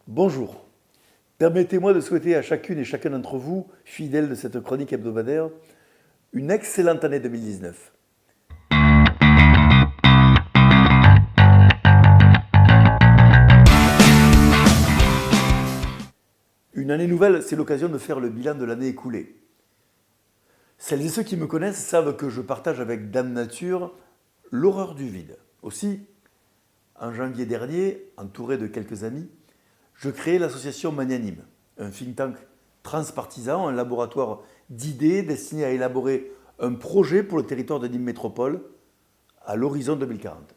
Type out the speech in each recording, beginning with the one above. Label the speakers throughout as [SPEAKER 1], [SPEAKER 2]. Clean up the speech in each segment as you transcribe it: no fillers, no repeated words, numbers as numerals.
[SPEAKER 1] Bonjour. Permettez-moi de souhaiter à chacune et chacun d'entre vous, fidèles de cette chronique hebdomadaire, une excellente année 2019. Une année nouvelle, c'est l'occasion de faire le bilan de l'année écoulée. Celles et ceux qui me connaissent savent que je partage avec Dame Nature l'horreur du vide. Aussi, en janvier dernier, entouré de quelques amis, je créai l'association Magnanime, un think tank transpartisan, un laboratoire d'idées destiné à élaborer un projet pour le territoire de Nîmes Métropole à l'horizon 2040.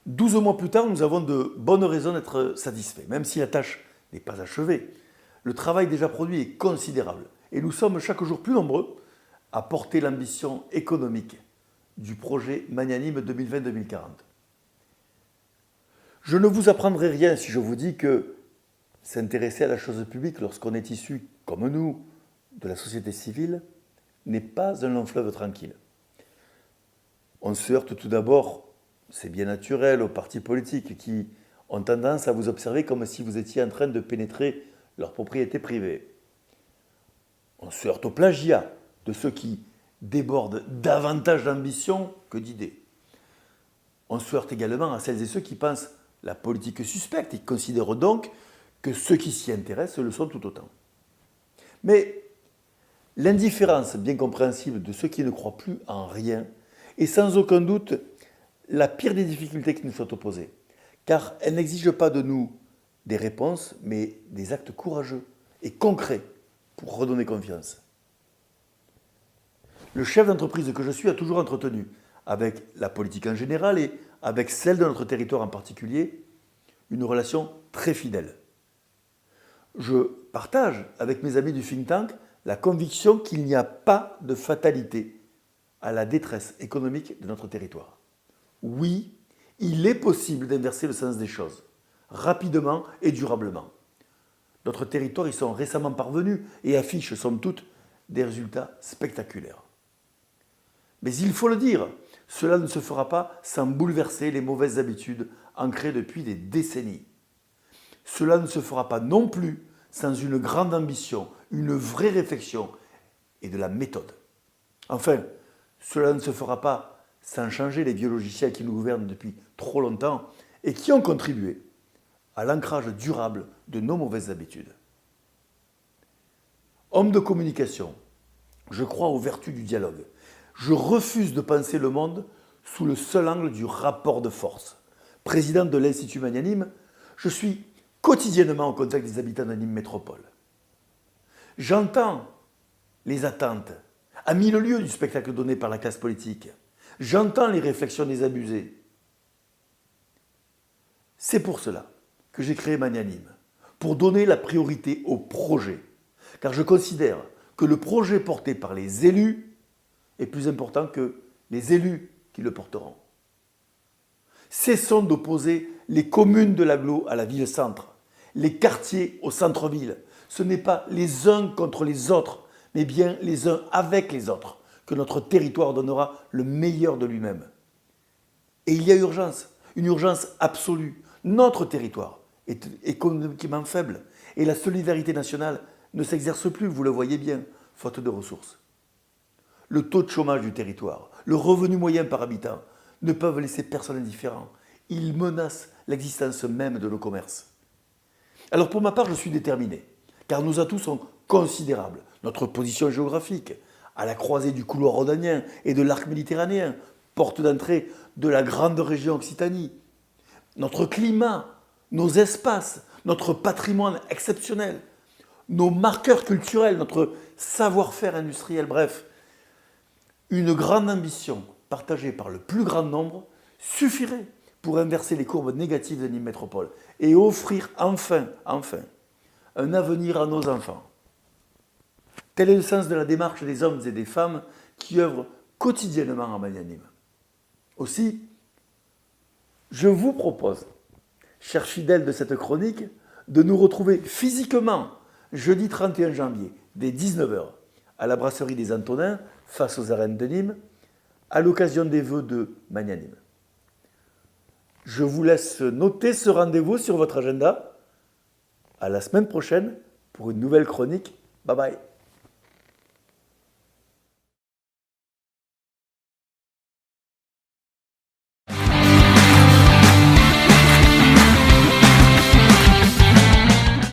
[SPEAKER 1] 12 mois plus tard, nous avons de bonnes raisons d'être satisfaits, même si la tâche n'est pas achevée. Le travail déjà produit est considérable et nous sommes chaque jour plus nombreux à porter l'ambition économique du projet Magnanime 2020-2040. Je ne vous apprendrai rien si je vous dis que s'intéresser à la chose publique lorsqu'on est issu, comme nous, de la société civile, n'est pas un long fleuve tranquille. On se heurte tout d'abord, c'est bien naturel, aux partis politiques qui ont tendance à vous observer comme si vous étiez en train de pénétrer leur propriété privée. On se heurte au plagiat de ceux qui débordent davantage d'ambition que d'idées. On se heurte également à celles et ceux qui pensent la politique suspecte et qui considèrent donc que ceux qui s'y intéressent le sont tout autant. Mais l'indifférence bien compréhensible de ceux qui ne croient plus en rien est sans aucun doute la pire des difficultés qui nous sont opposées, car elle n'exige pas de nous des réponses, mais des actes courageux et concrets pour redonner confiance. Le chef d'entreprise que je suis a toujours entretenu, avec la politique en général et avec celle de notre territoire en particulier, une relation très fidèle. Je partage avec mes amis du think tank la conviction qu'il n'y a pas de fatalité à la détresse économique de notre territoire. Oui, il est possible d'inverser le sens des choses, rapidement et durablement. Notre territoire y sont récemment parvenus et affichent, somme toute, des résultats spectaculaires. Mais il faut le dire, cela ne se fera pas sans bouleverser les mauvaises habitudes ancrées depuis des décennies. Cela ne se fera pas non plus sans une grande ambition, une vraie réflexion et de la méthode. Enfin, cela ne se fera pas sans changer les vieux logiciels qui nous gouvernent depuis trop longtemps et qui ont contribué à l'ancrage durable de nos mauvaises habitudes. Homme de communication, je crois aux vertus du dialogue. Je refuse de penser le monde sous le seul angle du rapport de force. Président de l'Institut Magnanime, je suis quotidiennement au contact des habitants de Nîmes Métropole. J'entends les attentes à mille lieues du spectacle donné par la classe politique. J'entends les réflexions des abusés. C'est pour cela que j'ai créé Magnanime, pour donner la priorité au projet. Car je considère que le projet porté par les élus est plus important que les élus qui le porteront. Cessons d'opposer les communes de l'agglo à la ville-centre, les quartiers au centre-ville. Ce n'est pas les uns contre les autres, mais bien les uns avec les autres que notre territoire donnera le meilleur de lui-même. Et il y a urgence, une urgence absolue. Notre territoire est économiquement faible et la solidarité nationale ne s'exerce plus, vous le voyez bien, faute de ressources. Le taux de chômage du territoire, le revenu moyen par habitant ne peuvent laisser personne indifférent. Ils menacent l'existence même de nos commerces. Alors pour ma part, je suis déterminé, car nos atouts sont considérables. Notre position géographique, à la croisée du couloir rhodanien et de l'arc méditerranéen, porte d'entrée de la grande région Occitanie. Notre climat, nos espaces, notre patrimoine exceptionnel, nos marqueurs culturels, notre savoir-faire industriel, bref, une grande ambition partagée par le plus grand nombre suffirait pour inverser les courbes négatives de Nîmes Métropole et offrir enfin, un avenir à nos enfants. Tel est le sens de la démarche des hommes et des femmes qui œuvrent quotidiennement à Magnanime. Aussi, je vous propose, chers fidèles de cette chronique, de nous retrouver physiquement jeudi 31 janvier, dès 19 h, à la brasserie des Antonins, face aux arènes de Nîmes, à l'occasion des vœux de Magnanime. Je vous laisse noter ce rendez-vous sur votre agenda À la semaine prochaine pour une nouvelle chronique. Bye bye.